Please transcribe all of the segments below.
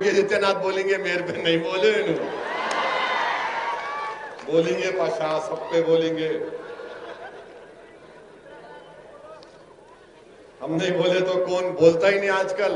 آدیتیہ ناتھ بولیں گے میرے پہ نہیں بولے انہوں بولیں گے پاشا سب پہ بولیں گے. ہم نہیں بولے تو کون بولتا ہی نہیں آج کل.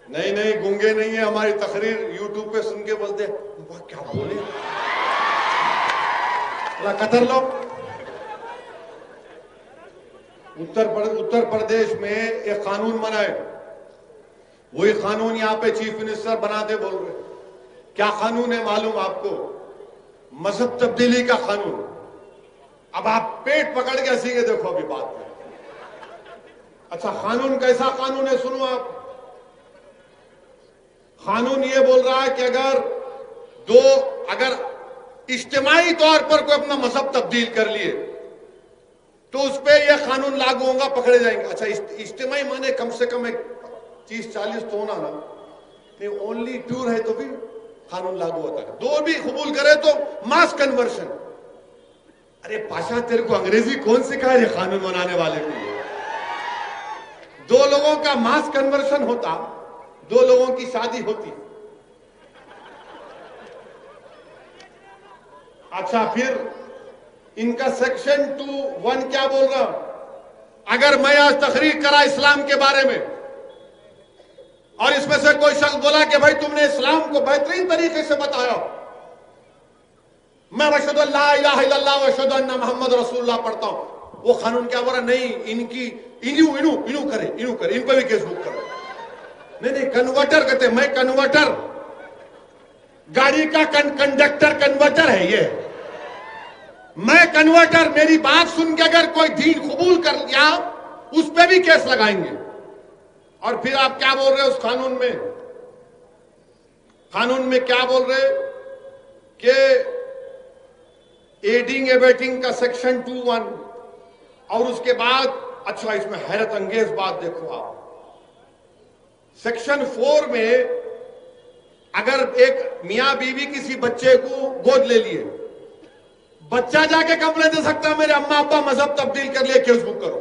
نہیں گونگے نہیں ہیں. ہماری تقریر یوٹیوب پہ سن کے بولتے ہیں کیا بولے قطر لو. اتر پردیش میں ایک قانون بنا ہے. وہی قانون یہاں پہ چیف منسٹر بناتے بول رہے. کیا قانون ہے معلوم آپ کو؟ مذہب تبدیلی کا قانون. اب آپ پیٹ پکڑ کے ہنسیں گے دیکھو ابھی بات میں. اچھا قانون کیسا قانون ہے سنو آپ. قانون یہ بول رہا ہے کہ اگر اجتماعی طور پر کوئی اپنا مذہب تبدیل کر لیے تو اس پہ یہ قانون لاگو ہوگا, پکڑے جائیں گے. اچھا اجتماعی مانے کم سے کم ایک 30-40 تو ہونا نا. نہیں اونلی 2 ہے تو بھی قانون لاگو ہوتا ہے. 2 بھی قبول کرے تو ماس کنورشن. ارے پاشا تیرے کو انگریزی کون سکھائے یہ قانون بنانے والے کو؟ 2 لوگوں کا ماس کنورشن ہوتا, 2 لوگوں کی شادی ہوتی. اچھا پھر ان کا سیکشن 2(1) کیا بول رہا؟ اگر میں آج تقریر کرا اسلام کے بارے میں اور اس میں سے کوئی شخص بولا کہ بھائی تم نے اسلام کو بہترین طریقے سے بتایا, میں اشہد ان لا الہ الا اللہ و اشہد ان محمد رسول اللہ پڑھتا ہوں, وہ قانون کیا بول رہا؟ نہیں انہوں کرے, ان پہ بھی کیس بک کرو. نہیں کنورٹر کہتے ہیں. میں کنورٹر, گاڑی کا کنڈکٹر کنورٹر ہے یہ. میں کنورٹر. میری بات سن کے اگر کوئی دین قبول کر لیا اس پہ بھی کیس لگائیں گے. اور پھر آپ کیا بول رہے اس قانون میں کیا بول رہے کہ ایڈنگ ایبیٹنگ کا سیکشن 2(1) اور اس کے بعد اچھا اس میں حیرت انگیز بات دیکھو آپ. سیکشن 4 میں اگر ایک میاں بیوی کسی بچے کو گود لے لیے, بچہ جا کے کمپلین دے سکتا ہے میرے اماں ابا مذہب تبدیل کر لیے, کیس بک کرو.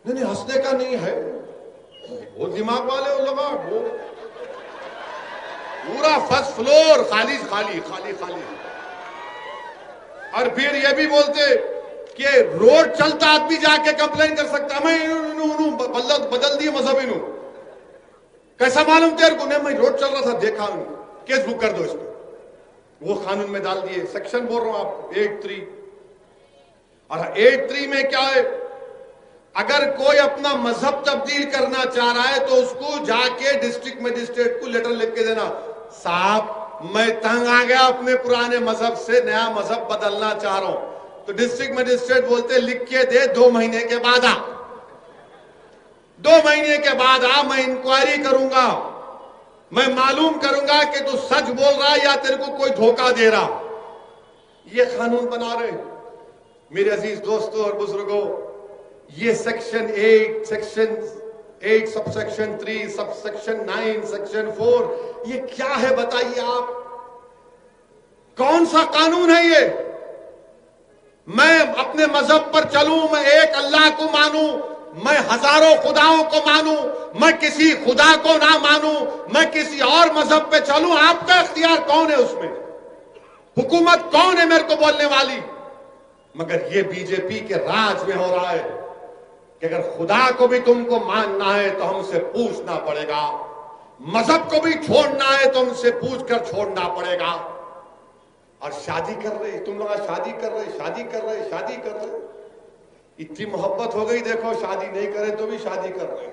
نہیں ہنسنے کا نہیں ہے, وہ دماغ والے وہ لوگ وہ پورا فرسٹ فلور خالی. اور پھر یہ بھی بولتے کہ روڈ چلتا آدمی جا کے کمپلین کر سکتا. میں بدل دیے مذہب انہوں. کیسا معلوم تیرے کو؟ نہیں میں روڈ چل رہا تھا دیکھا, کیس بک کر دو اس پہ. وہ قانون میں ڈال دیے. سیکشن بول رہا ہوں آپ 8(3). اور 8(3) میں کیا ہے؟ اگر کوئی اپنا مذہب تبدیل کرنا چاہ رہا ہے تو اس کو جا کے ڈسٹرکٹ مجسٹریٹ کو لیٹر لکھ کے دینا, صاحب میں تنگ آ گیا اپنے پرانے مذہب سے, نیا مذہب بدلنا چاہ رہا ہوں. تو ڈسٹرکٹ مجسٹریٹ بولتے لکھ کے دے, 2 مہینے کے بعد آ. 2 مہینے کے بعد آ, میں انکوائری کروں گا, میں معلوم کروں گا کہ تو سچ بول رہا یا تیرے کو کوئی دھوکہ دے رہا. یہ قانون بنا رہے میرے عزیز دوستوں اور بزرگوں. یہ section 8 sub section 3 sub section 9 section 4 یہ کیا ہے بتائیے آپ؟ کون سا قانون ہے یہ؟ میں اپنے مذہب پر چلوں, میں ایک اللہ کو مانوں, میں ہزاروں خداؤں کو مانوں, میں کسی خدا کو نہ مانوں, میں کسی اور مذہب پہ چلوں, آپ کا اختیار کون ہے اس میں؟ حکومت کون ہے میرے کو بولنے والی؟ مگر یہ بی جے پی کے راج میں ہو رہا ہے کہ اگر خدا کو بھی تم کو ماننا ہے تو ہم سے پوچھنا پڑے گا, مذہب کو بھی چھوڑنا ہے تو ہم سے پوچھ کر چھوڑنا پڑے گا. اور شادی کر رہے, تم لوگ شادی کر رہے, اتنی محبت ہو گئی دیکھو, شادی نہیں کرے تو بھی شادی کر رہے.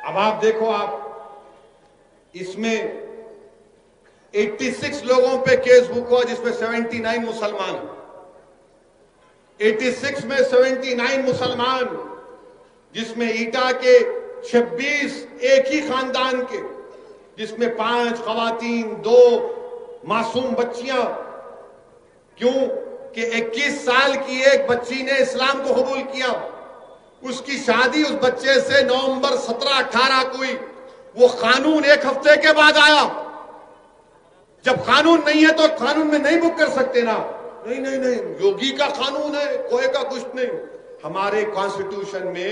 اب آپ دیکھو, آپ اس میں 86 لوگوں پہ کیس بک ہوا جس میں 79 مسلمان. 86 میں 79 مسلمان, جس میں ایٹا کے 26 ایک ہی خاندان کے, جس میں 5 خواتین 2 معصوم بچیاں. کیوں کہ 21 سال کی ایک بچی نے اسلام کو قبول کیا, اس کی شادی اس بچے سے نومبر 17-18 کو ہوئی. وہ قانون 1 ہفتے کے بعد آیا. جب قانون نہیں ہے تو قانون میں نہیں بک کر سکتے نا. نہیں یوگی کا قانون ہے, کوئی کا کچھ نہیں. ہمارے کانسٹیٹیوشن میں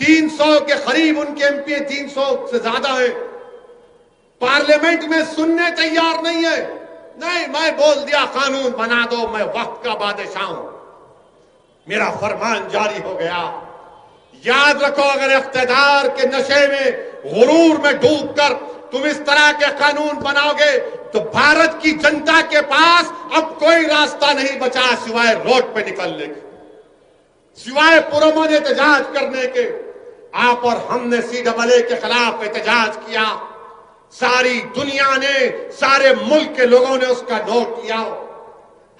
300 کے قریب ان کے ایم پی 300 سے زیادہ ہیں، پارلیمنٹ میں سننے تیار نہیں ہے. نہیں، میں بول دیا قانون بنا دو، میں وقت کا بادشاہ ہوں، میرا فرمان جاری ہو گیا. یاد رکھو، اگر اقتدار کے نشے میں، غرور میں ڈوب کر تم اس طرح کے قانون بناؤ گے تو بھارت کی جنتا کے پاس اب کوئی راستہ نہیں بچا سوائے روڈ پہ نکلنے کے، سوائے پرامن احتجاج کرنے کے. آپ اور ہم نے CAA کے خلاف احتجاج کیا، ساری دنیا نے، سارے ملک کے لوگوں نے اس کا نوٹ کیا.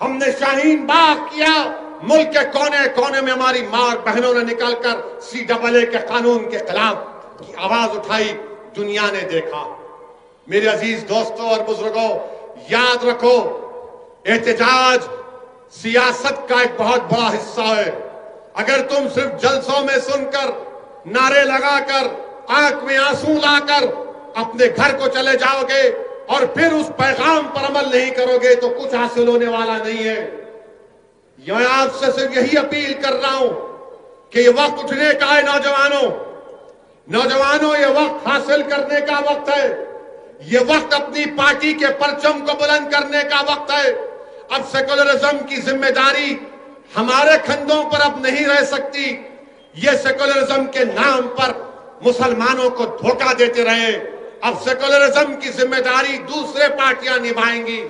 ہم نے شاہین باغ کیا، ملک کے کونے کونے میں ہماری ماں اور بہنوں نے نکل کر CAA کے قانون کے خلاف کی آواز اٹھائی، دنیا نے دیکھا. میرے عزیز دوستوں اور بزرگوں، یاد رکھو، احتجاج سیاست کا ایک بہت بڑا حصہ ہے. اگر تم صرف جلسوں میں سن کر، نعرے لگا کر، آنکھ میں آنسو لا کر اپنے گھر کو چلے جاؤ گے اور پھر اس پیغام پر عمل نہیں کرو گے تو کچھ حاصل ہونے والا نہیں ہے. میں آپ سے صرف یہی اپیل کر رہا ہوں کہ یہ وقت اٹھنے کا ہے. نوجوانوں، یہ وقت حاصل کرنے کا وقت ہے. یہ وقت اپنی پارٹی کے پرچم کو بلند کرنے کا وقت ہے. اب سیکولرزم کی ذمہ داری ہمارے کندھوں پر اب نہیں رہ سکتی. یہ سیکولرزم کے نام پر مسلمانوں کو دھوکہ دیتے رہے. اب سیکولرزم کی ذمہ داری دوسرے پارٹیاں نبھائیں گی.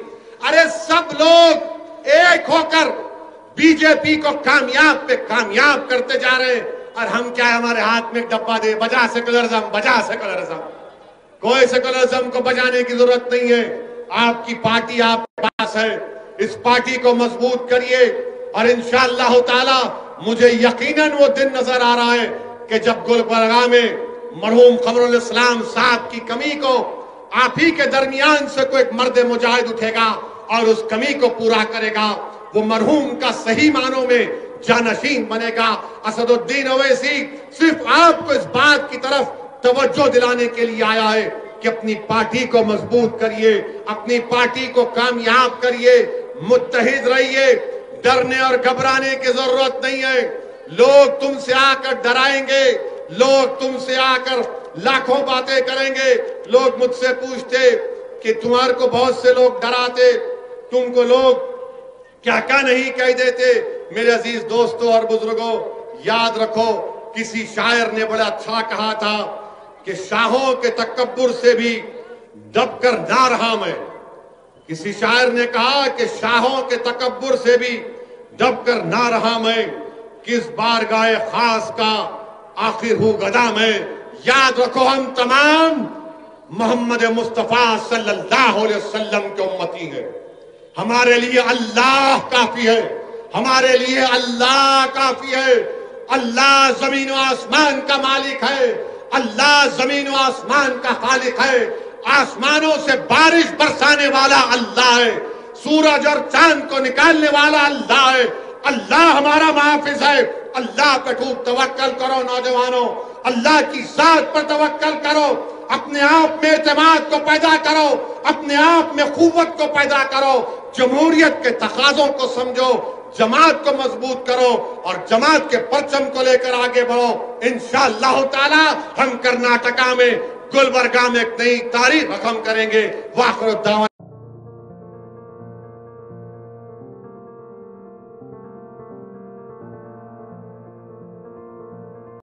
ارے سب لوگ ایک ہو کر BJP کو کامیاب پہ کامیاب کرتے جا رہے ہیں، اور ہم کیا ہے، ہمارے ہاتھ میں ایک ڈبہ دے، بجا سیکولرزم، بجا سیکولرزم. کوئی سیکولرزم کو بجانے کی ضرورت نہیں ہے. آپ کی پارٹی آپ کے پاس ہے، اس پارٹی کو مضبوط کریے. اور انشاءاللہ تعالی مجھے یقیناً وہ دن نظر آ رہا ہے کہ جب گلبرگہ میں مرحوم قمر الاسلام صاحب کی کمی کو آپ ہی کے درمیان سے کوئی ایک مرد مجاہد اٹھے گا اور اس کمی کو پورا کرے گا. وہ مرحوم کا صحیح معنوں میں جانشین بنے گا. اسد الدین اویسی صرف آپ کو اس بات کی طرف توجہ دلانے کے لیے آیا ہے کہ اپنی پارٹی کو مضبوط کریے، اپنی پارٹی کو کامیاب کریے، متحد رہیے. ڈرنے اور گھبرانے کی ضرورت نہیں ہے. لوگ تم سے آ کر ڈرائیں گے، لوگ تم سے آ کر لاکھوں باتیں کریں گے. لوگ مجھ سے پوچھتے کہ تمہارے کو بہت سے لوگ ڈراتے، تم کو لوگ کیا کیا نہیں کہہ دیتے. میرے عزیز دوستوں اور بزرگوں، یاد رکھو، کسی شاعر نے بڑا اچھا کہا تھا کہ شاہوں کے تکبر سے بھی دب کر نہ رہا میں. کسی شاعر نے کہا کہ شاہوں کے تکبر سے بھی دب کر نہ رہا میں، کس بارگاہ خاص کا آخر ہوں گدا میں. یاد رکھو، ہم تمام محمد مصطفیٰ صلی اللہ علیہ وسلم کے امتی ہیں. ہمارے لیے اللہ کافی ہے، ہمارے لیے اللہ کافی ہے. اللہ زمین و آسمان کا مالک ہے، اللہ زمین و آسمان کا خالق ہے. آسمانوں سے بارش برسانے والا اللہ ہے، سورج اور چاند کو نکالنے والا اللہ ہے. اللہ ہمارا محافظ ہے. اللہ پہ خوب توکل کرو نوجوانوں، اللہ کی ذات پر توکل کرو. اپنے آپ میں اعتماد کو پیدا کرو، اپنے آپ میں قوت کو پیدا کرو. جمہوریت کے تقاضوں کو سمجھو، جماعت کو مضبوط کرو اور جماعت کے پرچم کو لے کر آگے بڑھو. انشاءاللہ تعالی ہم کرناٹکا میں، گلبرگہ میں ایک نئی تاریخ رقم کریں گے. وآخر الدعوانا